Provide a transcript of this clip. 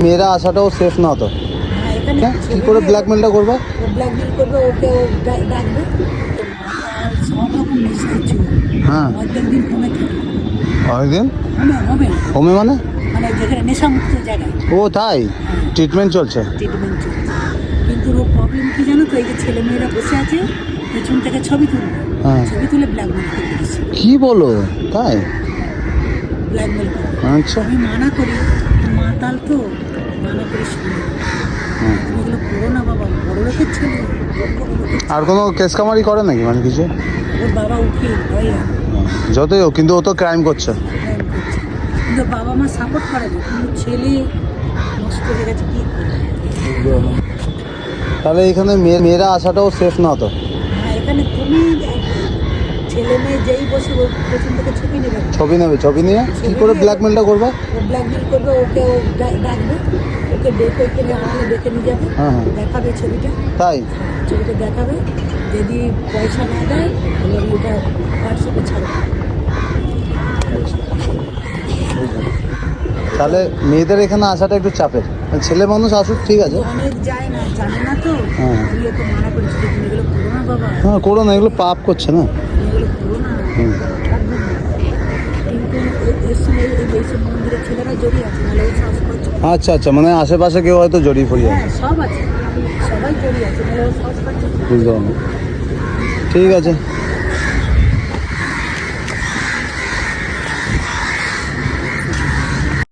মেয়েরা আসাটাও সেফ না তো। কি করে ব্ল্যাকমেলটা করবে? ব্ল্যাকমেল করবে, ওকে ডাকবে। সব রকম নেশার চোর। হ্যাঁ, অর্ধেক দিন হোমে থাকে। অনেকদিন হোমে হোমে মানে যেখানে নেশামুক্ত জায়গায়। ও তাই, ট্রিটমেন্ট চলছে। ট্রিটমেন্ট চলছে, কিন্তু ওর প্রবলেম কি জানো তো, এই যে ছেলে মেয়েরা বসে আছে পেছন থেকে ছবি তুলবে, হ্যাঁ। ছবি তুলে ব্ল্যাকমেল করে দিচ্ছে। কি বলো? তাই? ব্ল্যাকমেল করে। আচ্ছা। আমি মানা করি, মাতাল তো, মানা করি শুনি তুমি এগুলো করো না বাবা, বড় লোকের ছেলে। আর কোনো কেস কামারি করে নাকি, মানে কিছু? ওর বাবা উকিল ভাইয়া, যতই হোক কিন্তু ও তো ক্রাইম করছে। কিন্তু বাবা মা সাপোর্ট করে না, কিন্তু ছেলে নষ্ট হয়ে গেছে, কি করবে? তাহলে এখানে মেয়েরা আসাটাও সেফ না তো। এখানে তুমি ছেলে মেয়ে যেই বসে ওর পেছন থেকে ছবি নেবে, ছবি নিয়ে কি করে ব্ল্যাকমেলটা করবে? ও ব্ল্যাকমেল করবে, ওকে ডাকবে, ওকে ডেকে ওকে আড়ালে ডেকে নিয়ে যাবে, দেখাবে ছবিটা। তাই? ছবিটা দেখাবে, যদি পয়সা না দেয় তাহলে ওটা হোয়াটসঅ্যাপে ছাড়বে। তাহলে মেয়েদের এখানে আসাটা একটু চাপের। ছেলে মানুষ আসুক, ঠিক আছে। অনেক যায় না, জানে না তো। আমি ওকে মানা করেছি যে তুমি এগুলো করো না বাবা। হ্যাঁ, করো না, এগুলো পাপ করছে না। এগুলো করো না, রাখবেন না। কিন্তু এর সঙ্গে এইসব মন্দিরের ছেলেরা জড়িয়ে আছে, নাহলে ওই সাহস পাচ্ছে। আচ্ছা, মানে আশেপাশে কেউ হয়তো জড়িয়ে পড়িয়ে। হ্যাঁ, সব আছে, সবাই জড়িয়ে আছে, নাহলে ওই সাহস পাচ্ছে। বুঝতে পারলাম, ঠিক আছে।